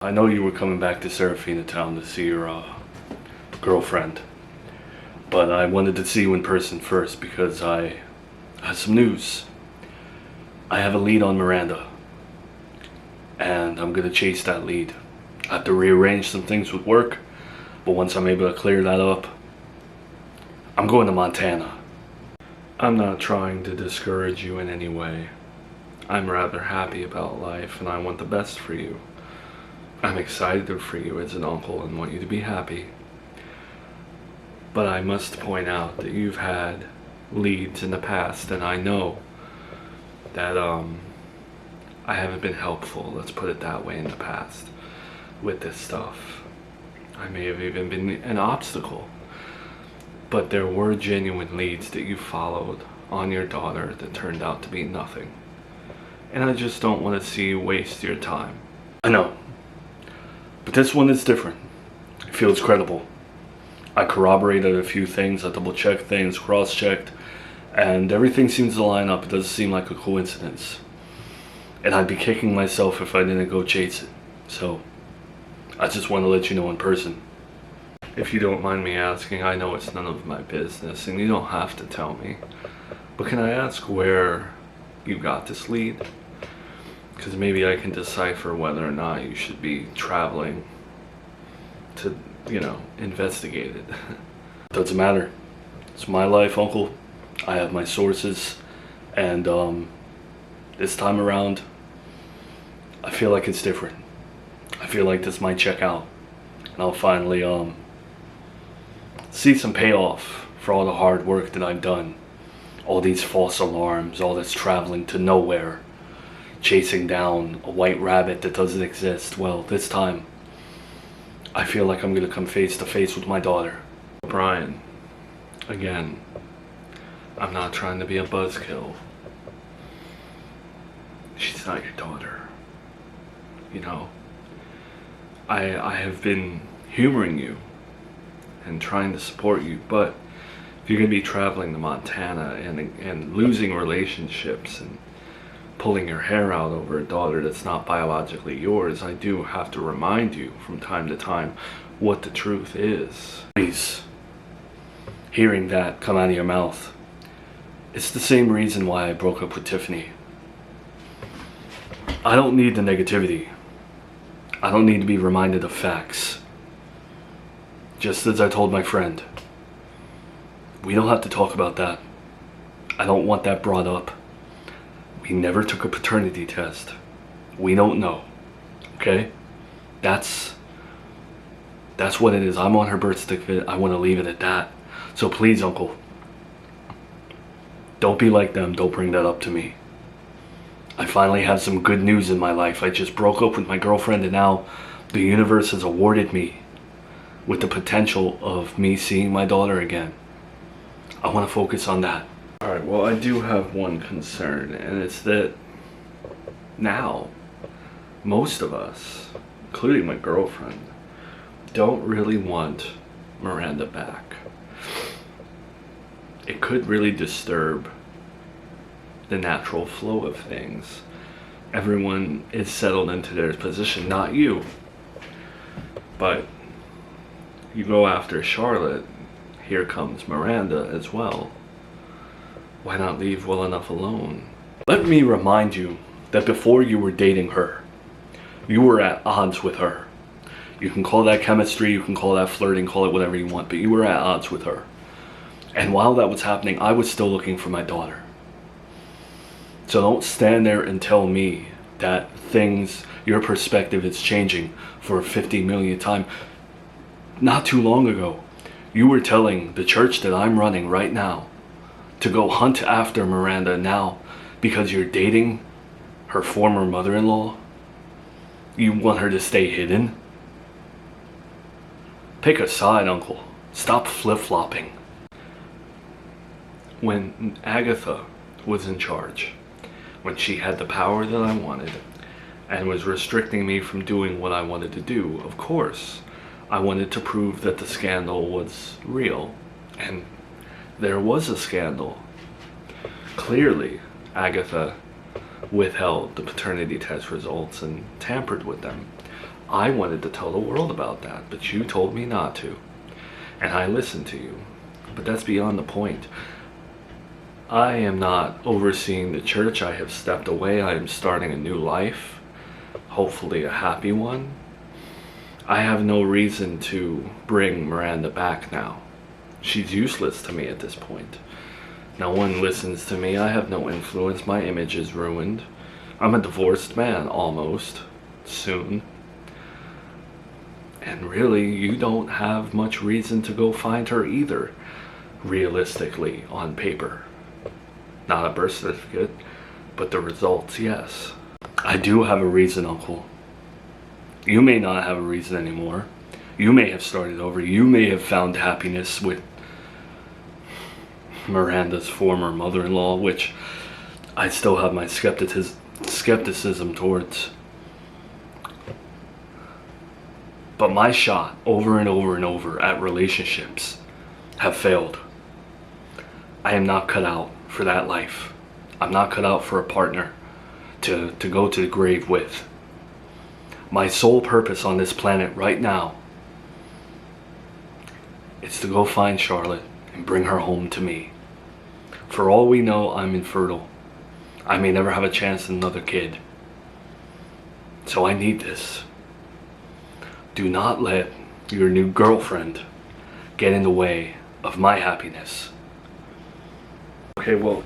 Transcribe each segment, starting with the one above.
I know you were coming back to Serafina Town to see your girlfriend, but I wanted to see you in person first because I have some news. I have a lead on Miranda, and I'm gonna chase that lead. I have to rearrange some things with work, but once I'm able to clear that up, I'm going to Montana. I'm not trying to discourage you in any way. I'm rather happy about life, and I want the best for you. I'm excited for you as an uncle and want you to be happy. But I must point out that you've had leads in the past, and I know that I haven't been helpful, let's put it that way, in the past with this stuff. I may have even been an obstacle. But there were genuine leads that you followed on your daughter that turned out to be nothing. And I just don't want to see you waste your time. I know. But this one is different. It feels credible. I corroborated a few things, I double-checked things, cross-checked, and everything seems to line up. It doesn't seem like a coincidence. And I'd be kicking myself if I didn't go chase it. So, I just want to let you know in person. If you don't mind me asking, I know it's none of my business, and you don't have to tell me. But can I ask where you got this lead? Because maybe I can decipher whether or not you should be traveling to, investigate it. Doesn't matter. It's my life, Uncle. I have my sources, and this time around, I feel like it's different. I feel like this might check out, and I'll finally see some payoff for all the hard work that I've done. All these false alarms, all this traveling to nowhere, chasing down a white rabbit that doesn't exist. Well, this time, I feel like I'm gonna come face to face with my daughter. Brian, again, I'm not trying to be a buzzkill. She's not your daughter. I have been humoring you and trying to support you, but if you're going to be traveling to Montana and losing relationships and pulling your hair out over a daughter that's not biologically yours, I do have to remind you from time to time what the truth is. Please, hearing that come out of your mouth, it's the same reason why I broke up with Tiffany. I don't need the negativity. I don't need to be reminded of facts. Just as I told my friend, we don't have to talk about that. I don't want that brought up. We never took a paternity test. We don't know. Okay? That's what it is. I'm on her birth certificate. I want to leave it at that. So please, Uncle, don't be like them. Don't bring that up to me. I finally have some good news in my life. I just broke up with my girlfriend, and now the universe has awarded me with the potential of me seeing my daughter again. I want to focus on that. Alright, well, I do have one concern, and it's that now, most of us, including my girlfriend, don't really want Miranda back. It could really disturb the natural flow of things. Everyone is settled into their position, not you. But you go after Charlotte, here comes Miranda as well. Why not leave well enough alone? Let me remind you that before you were dating her, you were at odds with her. You can call that chemistry, you can call that flirting, call it whatever you want, but you were at odds with her. And while that was happening, I was still looking for my daughter. So don't stand there and tell me that your perspective is changing for a 50 millionth time. Not too long ago, you were telling the church that I'm running right now to go hunt after Miranda now because you're dating her former mother-in-law. You want her to stay hidden? Pick a side, Uncle. Stop flip-flopping. When Agatha was in charge, when she had the power that I wanted and was restricting me from doing what I wanted to do, of course, I wanted to prove that the scandal was real. And there was a scandal. Clearly, Agatha withheld the paternity test results and tampered with them. I wanted to tell the world about that, but you told me not to. And I listened to you. But that's beyond the point. I am not overseeing the church. I have stepped away. I am starting a new life. Hopefully a happy one. I have no reason to bring Miranda back now. She's useless to me at this point. No one listens to me. I have no influence. My image is ruined. I'm a divorced man, almost. Soon. And really, you don't have much reason to go find her either, realistically, on paper. Not a birth certificate, but the results, yes. I do have a reason, Uncle. You may not have a reason anymore. You may have started over. You may have found happiness with Miranda's former mother-in-law, which I still have my skepticism towards. But my shot over and over and over at relationships have failed. I am not cut out for that life. I'm not cut out for a partner to go to the grave with. My sole purpose on this planet right now is to go find Charlotte and bring her home to me. For all we know, I'm infertile. I may never have a chance at another kid. So I need this. Do not let your new girlfriend get in the way of my happiness. Okay, well,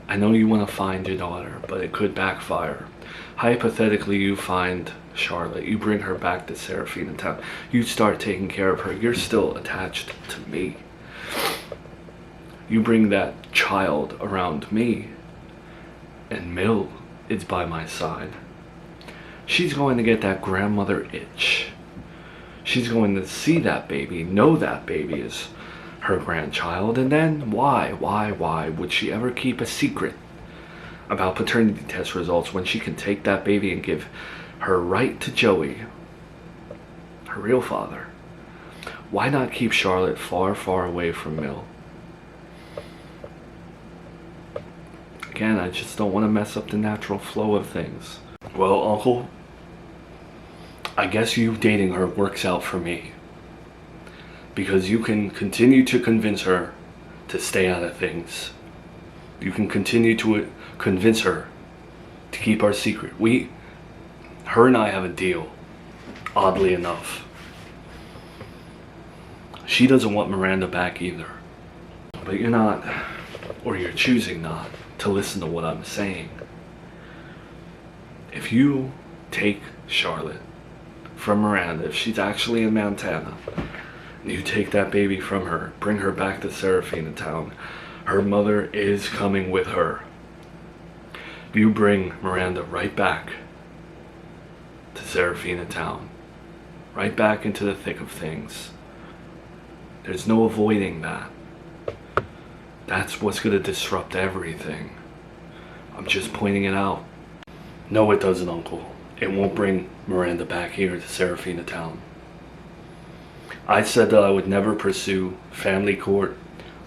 I know you want to find your daughter, but it could backfire. Hypothetically, you find Charlotte. You bring her back to Serafina Town. You start taking care of her. You're still attached to me. You bring that child around me, and Mill is by my side. She's going to get that grandmother itch. She's going to see that baby, know that baby is her grandchild, and then why would she ever keep a secret about paternity test results when she can take that baby and give her right to Joey, her real father? Why not keep Charlotte far, far away from Mill? Again, I just don't want to mess up the natural flow of things. Well, Uncle, I guess you dating her works out for me. Because you can continue to convince her to stay out of things. You can continue to convince her to keep our secret. Her and I have a deal, oddly enough. She doesn't want Miranda back either. But you're not, or you're choosing not, to listen to what I'm saying. If you take Charlotte from Miranda, if she's actually in Montana, and you take that baby from her, bring her back to Serafina Town, her mother is coming with her. You bring Miranda right back to Serafina Town, right back into the thick of things. There's no avoiding that. That's what's going to disrupt everything. I'm just pointing it out. No, it doesn't, Uncle. It won't bring Miranda back here to Serafina Town. I said that I would never pursue family court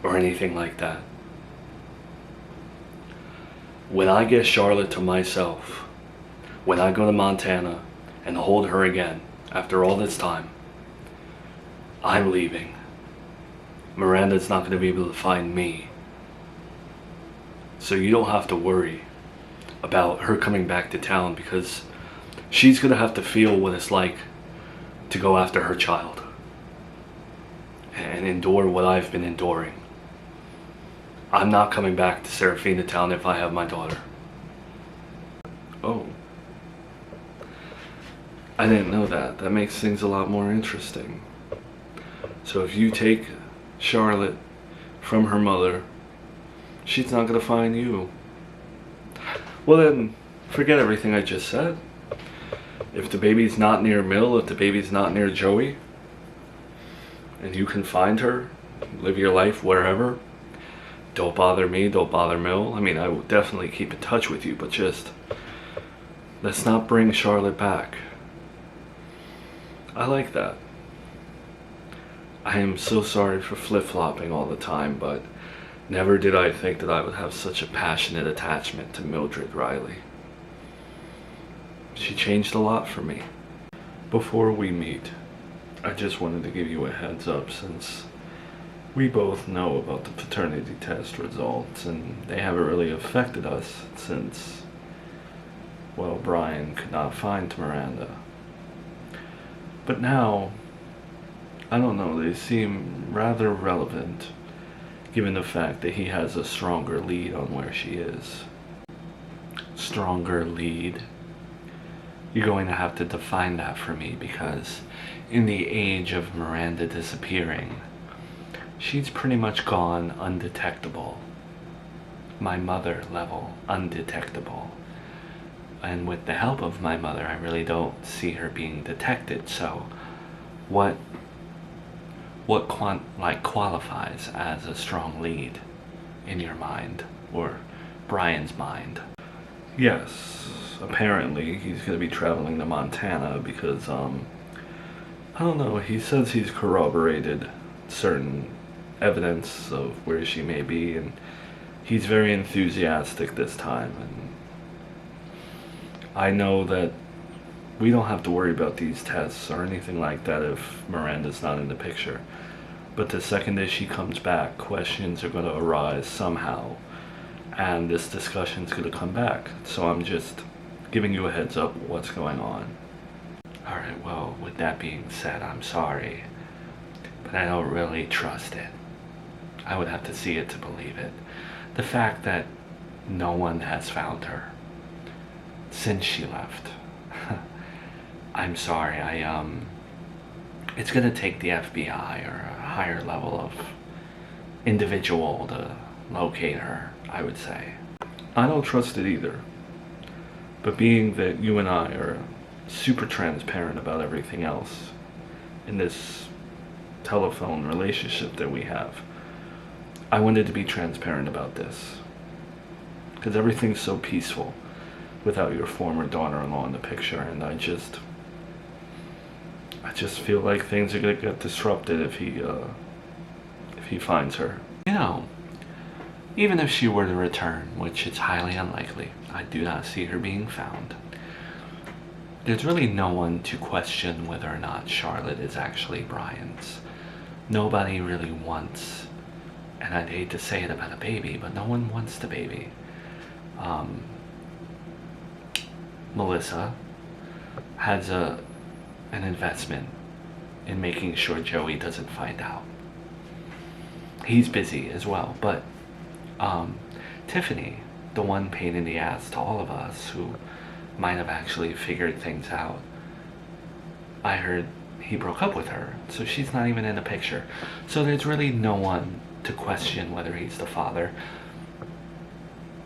or anything like that. When I get Charlotte to myself, when I go to Montana and hold her again after all this time, I'm leaving. Miranda's not going to be able to find me. So you don't have to worry about her coming back to town, because she's going to have to feel what it's like to go after her child and endure what I've been enduring. I'm not coming back to Serafina Town if I have my daughter. Oh. I didn't know that. That makes things a lot more interesting. So if you take Charlotte from her mother, she's not going to find you. Well then, forget everything I just said. If the baby's not near Mill, if the baby's not near Joey, and you can find her, live your life wherever, don't bother me, don't bother Mill. I mean, I will definitely keep in touch with you, but just, let's not bring Charlotte back. I like that. I am so sorry for flip-flopping all the time, but never did I think that I would have such a passionate attachment to Mildred Riley. she changed a lot for me. Before we meet, I just wanted to give you a heads up since we both know about the paternity test results and they haven't really affected us since, well, Brian could not find Miranda. But now, I don't know, they seem rather relevant given the fact that he has a stronger lead on where she is. Stronger lead? You're going to have to define that for me because in the age of Miranda disappearing, she's pretty much gone undetectable. My mother level undetectable. And with the help of my mother, I really don't see her being detected. So what qualifies as a strong lead in your mind or Brian's mind? Yes, apparently he's going to be traveling to Montana because I don't know, he says he's corroborated certain evidence of where she may be, and he's very enthusiastic this time. And I know that we don't have to worry about these tests or anything like that if Miranda's not in the picture. But the second that she comes back, questions are going to arise somehow, and this discussion's going to come back. So I'm just giving you a heads up what's going on. Alright, well, with that being said, I'm sorry, but I don't really trust it. I would have to see it to believe it. The fact that no one has found her since she left. I'm sorry, it's gonna take the FBI or a higher level of individual to locate her, I would say. I don't trust it either. But being that you and I are super transparent about everything else in this telephone relationship that we have, I wanted to be transparent about this. Because everything's so peaceful without your former daughter-in-law in the picture, and I just feel like things are gonna get disrupted if he finds her. You know, even if she were to return, which it's highly unlikely, I do not see her being found. There's really no one to question whether or not Charlotte is actually Brian's. Nobody really wants, and I'd hate to say it about a baby, but no one wants the baby. Melissa has an investment in making sure Joey doesn't find out. He's busy as well, but Tiffany, the one pain in the ass to all of us who might have actually figured things out, I heard he broke up with her, so she's not even in the picture. So there's really no one to question whether he's the father.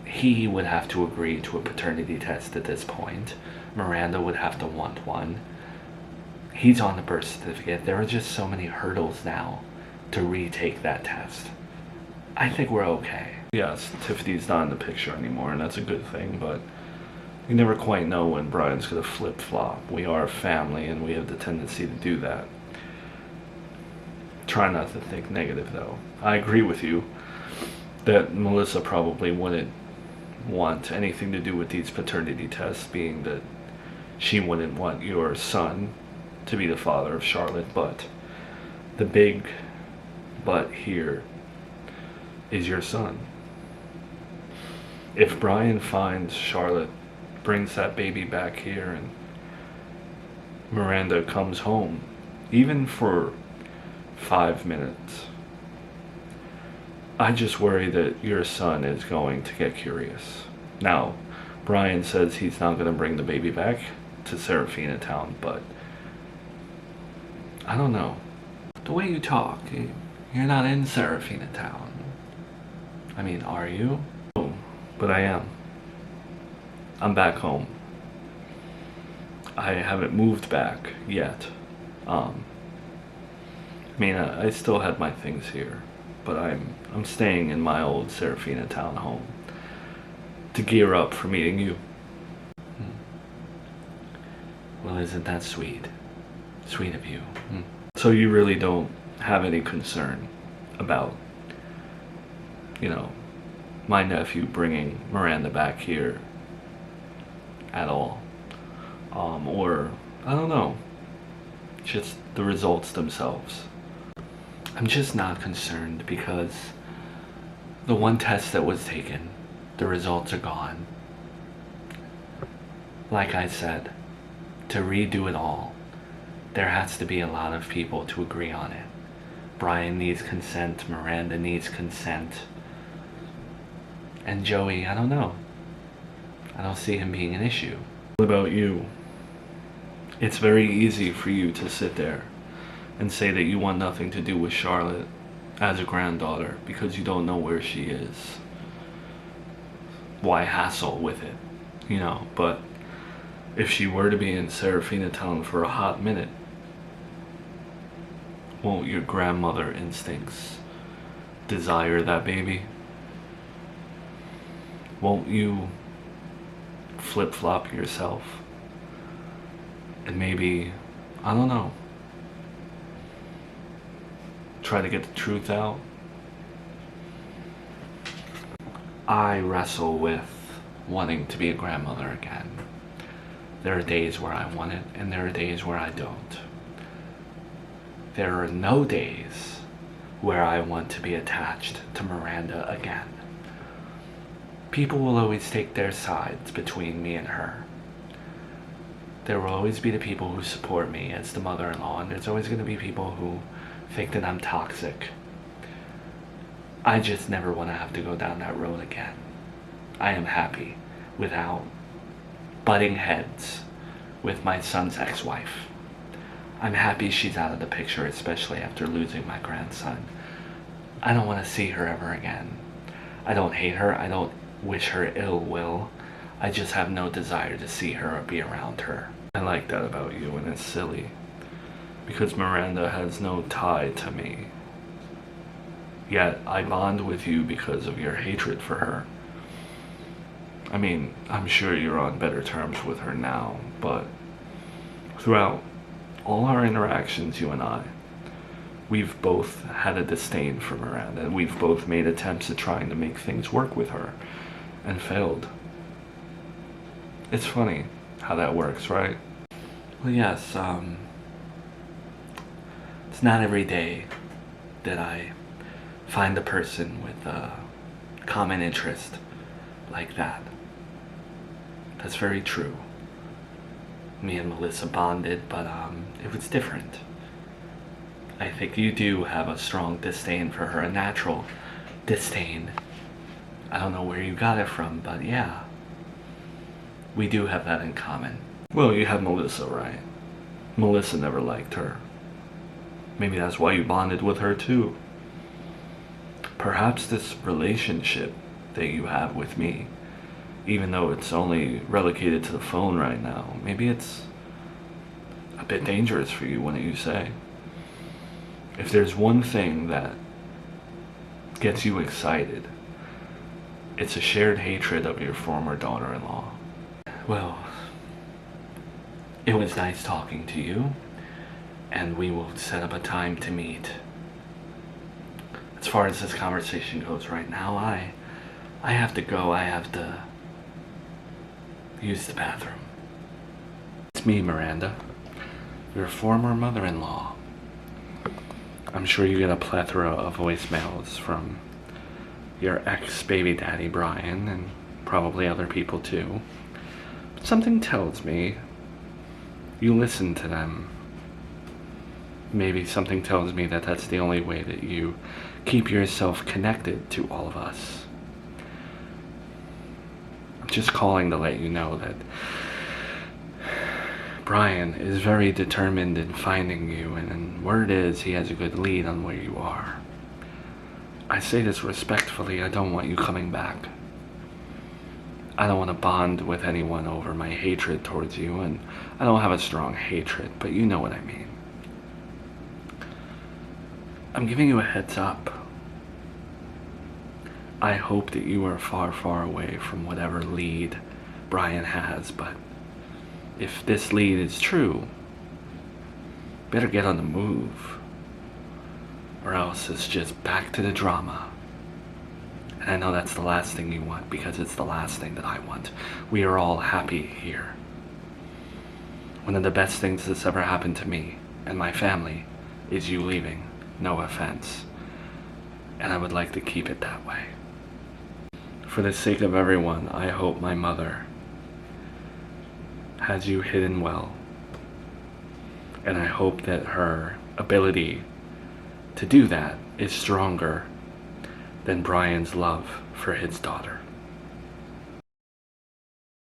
He would have to agree to a paternity test at this point. Miranda would have to want one. He's on the birth certificate. There are just so many hurdles now to retake that test. I think we're okay. Yes, Tiffany's not in the picture anymore, and that's a good thing, but you never quite know when Brian's gonna flip-flop. We are a family, and we have the tendency to do that. Try not to think negative, though. I agree with you that Melissa probably wouldn't want anything to do with these paternity tests, being that she wouldn't want your son to be the father of Charlotte, but the big but here is your son. If Brian finds Charlotte, brings that baby back here, and Miranda comes home, even for 5 minutes, I just worry that your son is going to get curious. Now, Brian says he's not going to bring the baby back to Serafina Town, but I don't know. The way you talk, you're not in Serafina Town. I mean, are you? Oh, but I am. I'm back home. I haven't moved back yet. I mean, I still have my things here, but I'm staying in my old Serafina Town home to gear up for meeting you. Well, isn't that sweet? Sweet of you. So you really don't have any concern about, my nephew bringing Miranda back here at all? or I don't know, just the results themselves. I'm just not concerned because the one test that was taken, the results are gone. Like I said, to redo it all, there has to be a lot of people to agree on it. Brian needs consent, Miranda needs consent, and Joey, I don't know. I don't see him being an issue. What about you? It's very easy for you to sit there and say that you want nothing to do with Charlotte as a granddaughter because you don't know where she is. Why hassle with it? You know, but if she were to be in Serafina Town for a hot minute, won't your grandmother instincts desire that baby? Won't you flip-flop yourself? And maybe, I don't know, try to get the truth out? I wrestle with wanting to be a grandmother again. There are days where I want it, and there are days where I don't. There are no days where I want to be attached to Miranda again. People will always take their sides between me and her. There will always be the people who support me as the mother-in-law, and there's always going to be people who think that I'm toxic. I just never want to have to go down that road again. I am happy without butting heads with my son's ex-wife. I'm happy she's out of the picture, especially after losing my grandson. I don't want to see her ever again. I don't hate her. I don't wish her ill will. I just have no desire to see her or be around her. I like that about you, and it's silly because Miranda has no tie to me. Yet I bond with you because of your hatred for her. I mean, I'm sure you're on better terms with her now, but throughout all our interactions, you and I, we've both had a disdain for Miranda, and we've both made attempts at trying to make things work with her and failed. It's funny how that works, right? Well, yes, it's not every day that I find a person with a common interest like that. That's very true. Me and Melissa bonded, but it was different. I think you do have a strong disdain for her, a natural disdain. I don't know where you got it from, but yeah. We do have that in common. Well, you have Melissa, right? Melissa never liked her. Maybe that's why you bonded with her too. Perhaps this relationship that you have with me, even though it's only relegated to the phone right now, maybe it's a bit dangerous for you, wouldn't you say? If there's one thing that gets you excited, it's a shared hatred of your former daughter-in-law. Well, it was nice talking to you, and we will set up a time to meet. As far as this conversation goes right now, I have to go. I have to use the bathroom. It's me, Miranda, your former mother-in-law. I'm sure you get a plethora of voicemails from your ex-baby daddy, Brian, and probably other people too. But something tells me you listen to them. Maybe something tells me that that's the only way that you keep yourself connected to all of us. I'm just calling to let you know that Brian is very determined in finding you, and word is he has a good lead on where you are. I say this respectfully, I don't want you coming back. I don't want to bond with anyone over my hatred towards you, and I don't have a strong hatred, but you know what I mean. I'm giving you a heads up. I hope that you are far, far away from whatever lead Brian has, but if this lead is true, better get on the move, or else it's just back to the drama. And I know that's the last thing you want, because it's the last thing that I want. We are all happy here. One of the best things that's ever happened to me and my family is you leaving. No offense. And I would like to keep it that way. For the sake of everyone, I hope my mother has you hidden well. And I hope that her ability to do that is stronger than Brian's love for his daughter.